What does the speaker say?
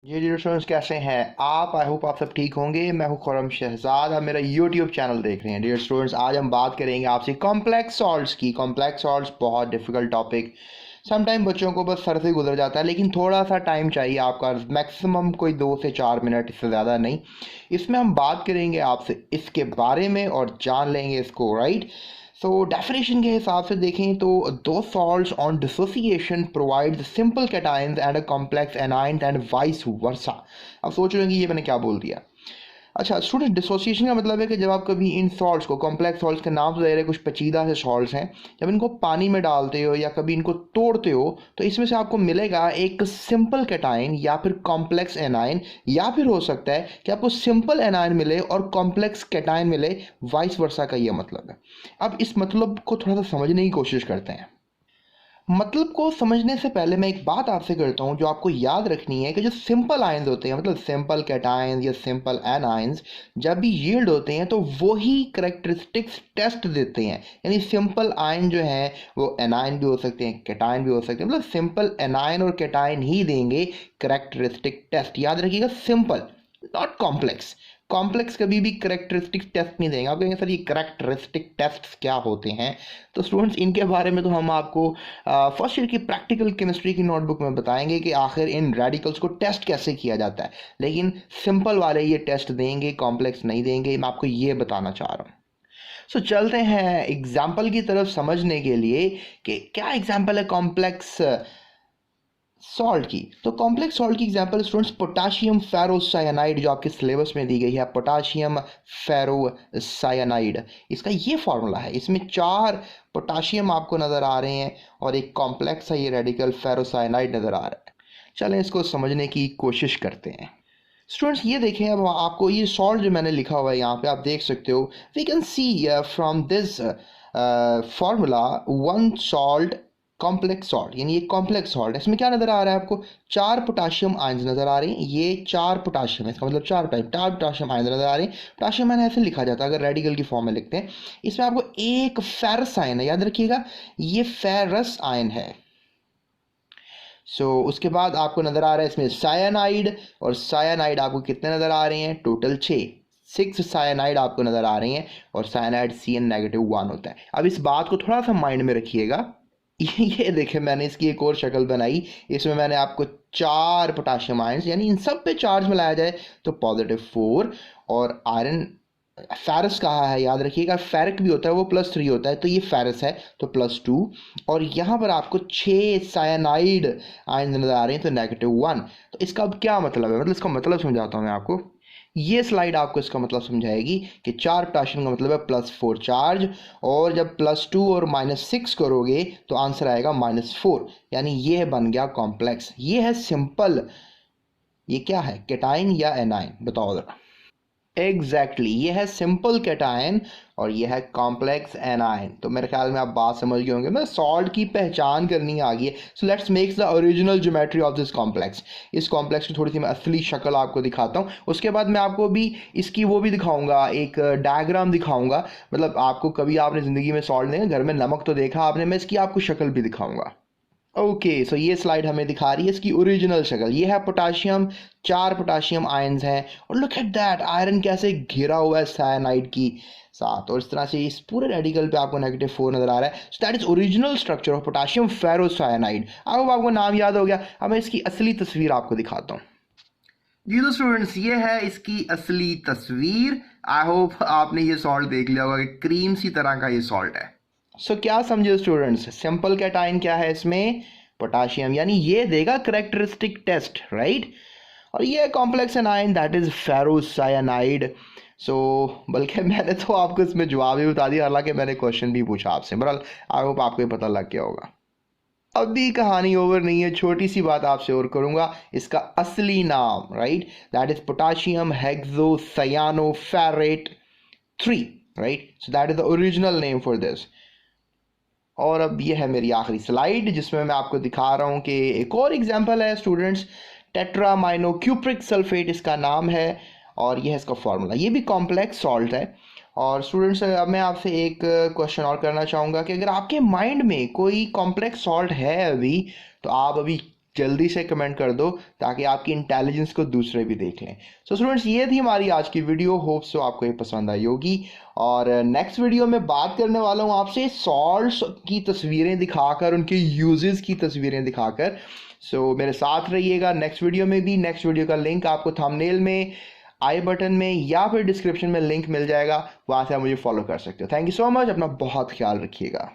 जी dear students, कैसे हैं आप? आई होप आप सब ठीक होंगे। मैं हूं खुर्रम शहजाद, आप मेरा यूट्यूब चैनल देख रहे हैं। डियर स्टूडेंट्स, आज हम बात करेंगे आपसे कॉम्प्लेक्स सॉल्ट्स की। कॉम्प्लेक्स सॉल्ट्स बहुत डिफिकल्ट टॉपिक, समटाइम बच्चों को बस सर से गुजर जाता है, लेकिन थोड़ा सा टाइम चाहिए आपका, मैक्सिमम कोई 2 से 4 मिनट, इससे ज़्यादा नहीं। इसमें हम बात करेंगे आपसे इसके बारे में और जान लेंगे इसको, राइट। सो डेफिनेशन के हिसाब से देखें तो दो salts on dissociation provide simple cations and a complex anions and vice versa. अब सोच रहे हैं कि ये मैंने क्या बोल दिया। अच्छा स्टूडेंट, डिसोसिएशन का मतलब है कि जब आप कभी इन सॉल्ट्स को, कॉम्प्लेक्स सॉल्ट्स के नाम से दे रहे कुछ पेचीदा से सॉल्ट्स हैं, जब इनको पानी में डालते हो या कभी इनको तोड़ते हो तो इसमें से आपको मिलेगा एक सिंपल कैटायन या फिर कॉम्प्लेक्स एनायन, या फिर हो सकता है कि आपको सिंपल एनायन मिले और कॉम्प्लेक्स कैटायन मिले, वाइस वर्सा का ये मतलब है। अब इस मतलब को थोड़ा सा समझने की कोशिश करते हैं। मतलब को समझने से पहले मैं एक बात आपसे करता हूँ जो आपको याद रखनी है कि जो सिंपल आयंस होते हैं, मतलब सिंपल कैटायंस या सिंपल एनायंस, जब भी यील्ड होते हैं तो वही करेक्टरिस्टिक्स टेस्ट देते हैं। यानी सिंपल आयन जो है वो एनायन भी हो सकते हैं, कैटायन भी हो सकते हैं, मतलब सिंपल एनायन और कैटायन ही देंगे करेक्टरिस्टिक टेस्ट। याद रखिएगा, सिंपल, नॉट कॉम्प्लेक्स। कॉम्प्लेक्स कभी भी करेक्टरिस्टिक टेस्ट नहीं देंगे। आप कहेंगे सर ये करेक्टरिस्टिक टेस्ट क्या होते हैं? तो स्टूडेंट्स, इनके बारे में तो हम आपको फर्स्ट ईयर की प्रैक्टिकल केमिस्ट्री की नोटबुक में बताएंगे कि आखिर इन रेडिकल्स को टेस्ट कैसे किया जाता है। लेकिन सिंपल वाले ये टेस्ट देंगे, कॉम्प्लेक्स नहीं देंगे, मैं आपको ये बताना चाह रहा हूँ। सो चलते हैं एग्जाम्पल की तरफ समझने के लिए कि क्या एग्जाम्पल है कॉम्प्लेक्स सॉल्ट की। तो कॉम्प्लेक्स सॉल्ट की एग्जांपल स्टूडेंट्स, पोटाशियम फेरोसाइनाइड जो आपके सिलेबस में दी गई है, पोटाशियम फेरोसाइनाइड, इसका ये फॉर्मूला है। इसमें 4 पोटाशियम आपको नज़र आ रहे हैं और एक कॉम्प्लेक्स है ये रेडिकल फेरोसाइनाइड नज़र आ रहा है। चलें इसको समझने की कोशिश करते हैं। स्टूडेंट्स ये देखें, अब आपको ये सॉल्ट जो मैंने लिखा हुआ है यहाँ पे आप देख सकते हो, we can see from this formula one salt complex salt, यानी ये कॉम्प्लेक्स सॉल्ट है। इसमें क्या नज़र आ रहा है आपको? 4 पोटाशियम आयंस नज़र आ रहे हैं। ये 4 पोटाशियम है, इसका मतलब 4 पोटाशियम आयंस नज़र आ रहे हैं। पोटाशियम आयन ऐसे लिखा जाता है अगर रेडिकल की फॉर्म में लिखते हैं। इसमें आपको एक फेरस आयन है, याद रखिएगा ये फेरस आयन है। उसके बाद आपको नज़र आ रहा है इसमें सायानाइड, और सायानाइड आपको कितने नज़र आ रहे हैं? टोटल 6 सायानाइड आपको नज़र आ रहे हैं, और सायानाइड CN-1 होता है। अब इस बात को थोड़ा सा माइंड में रखिएगा। ये देखें, मैंने इसकी एक और शक्ल बनाई। इसमें मैंने आपको 4 पोटाशियम आयंस, यानी इन सब पे चार्ज मिलाया जाए तो +4, और आयरन फेरस कहा है, याद रखिएगा फेरिक भी होता है, वो +3 होता है, तो ये फेरस है तो +2। और यहाँ पर आपको 6 सायानाइड आयन नजर आ रहे हैं तो -1। तो इसका अब क्या मतलब है? मतलब इसका मतलब समझाता हूँ मैं आपको। ये स्लाइड आपको इसका मतलब समझाएगी कि 4 पोटाशियम का मतलब है +4 चार्ज, और जब +2 और -6 करोगे तो आंसर आएगा -4, यानी ये बन गया कॉम्प्लेक्स। ये है सिंपल, ये क्या है, कैटायन या एनायन? बताओ जरा। एग्जैक्टली ये है सिंपल कैटायन और ये है कॉम्प्लेक्स एनायन। तो मेरे ख्याल में आप बात समझ गए होंगे, मैं सॉल्ट की पहचान करनी आ गई है। So let's make the original geometry of this complex. इस कॉम्प्लेक्स की थोड़ी सी मैं असली शक्ल आपको दिखाता हूँ, उसके बाद मैं आपको भी इसकी वो भी दिखाऊंगा, एक डायग्राम दिखाऊंगा। मतलब आपको कभी आपने ज़िंदगी में सॉल्ट देखा, घर में नमक तो देखा आपने, मैं इसकी आपको शक्ल भी दिखाऊंगा। ओके सो ये स्लाइड हमें दिखा रही है इसकी ओरिजिनल शक्ल। ये है पोटाशियम, 4 पोटाशियम आयंस हैं, और लुक एट दैट, आयरन कैसे घिरा हुआ है साइनाइड की साथ, और इस तरह से इस पूरे रेडिकल पे आपको -4 नजर आ रहा है। सो that is original structure of potassium ferrocyanide. अब आपको नाम याद हो गया, अब मैं इसकी असली तस्वीर आपको दिखाता हूँ। जी तो स्टूडेंट्स, ये है इसकी असली तस्वीर। आई होप आपने ये सॉल्ट देख लिया होगा कि क्रीम सी तरह का ये सॉल्ट है। क्या समझे स्टूडेंट्स? सिंपल कैटायन क्या है इसमें? पोटाशियम, यानी ये देगा करेक्टरिस्टिक टेस्ट, राइट। और ये complex anion, that is ferrocyanide. बल्कि मैंने तो आपको इसमें जवाब ही बता दिया, हालांकि मैंने क्वेश्चन भी पूछा आपसे। बहरहाल आई होप आपको पता लग गया होगा। अभी कहानी ओवर नहीं है, छोटी सी बात आपसे और करूंगा। इसका असली नाम, right, that is potassium hexacyanoferrate 3, right. So that is the original name for this. और अब ये है मेरी आखिरी स्लाइड जिसमें मैं आपको दिखा रहा हूँ कि एक और एग्जांपल है स्टूडेंट्स, टेट्रामाइनोक्यूप्रिक सल्फेट इसका नाम है, और ये है इसका फॉर्मूला। ये भी कॉम्प्लेक्स सॉल्ट है। और स्टूडेंट्स, अब मैं आपसे एक क्वेश्चन और करना चाहूँगा कि अगर आपके माइंड में कोई कॉम्प्लेक्स सॉल्ट है अभी, तो आप अभी जल्दी से कमेंट कर दो ताकि आपकी इंटेलिजेंस को दूसरे भी देख लें। सो स्टूडेंट्स, ये थी हमारी आज की वीडियो। होप सो आपको ये पसंद आई होगी। और नेक्स्ट वीडियो में बात करने वाला हूँ आपसे सॉल्ट्स की तस्वीरें दिखाकर, उनके यूजेस की तस्वीरें दिखाकर। सो मेरे साथ रहिएगा नेक्स्ट वीडियो में भी। नेक्स्ट वीडियो का लिंक आपको थंबनेल में, आई बटन में या फिर डिस्क्रिप्शन में लिंक मिल जाएगा, वहाँ से आप मुझे फॉलो कर सकते हो। Thank you so much. अपना बहुत ख्याल रखिएगा।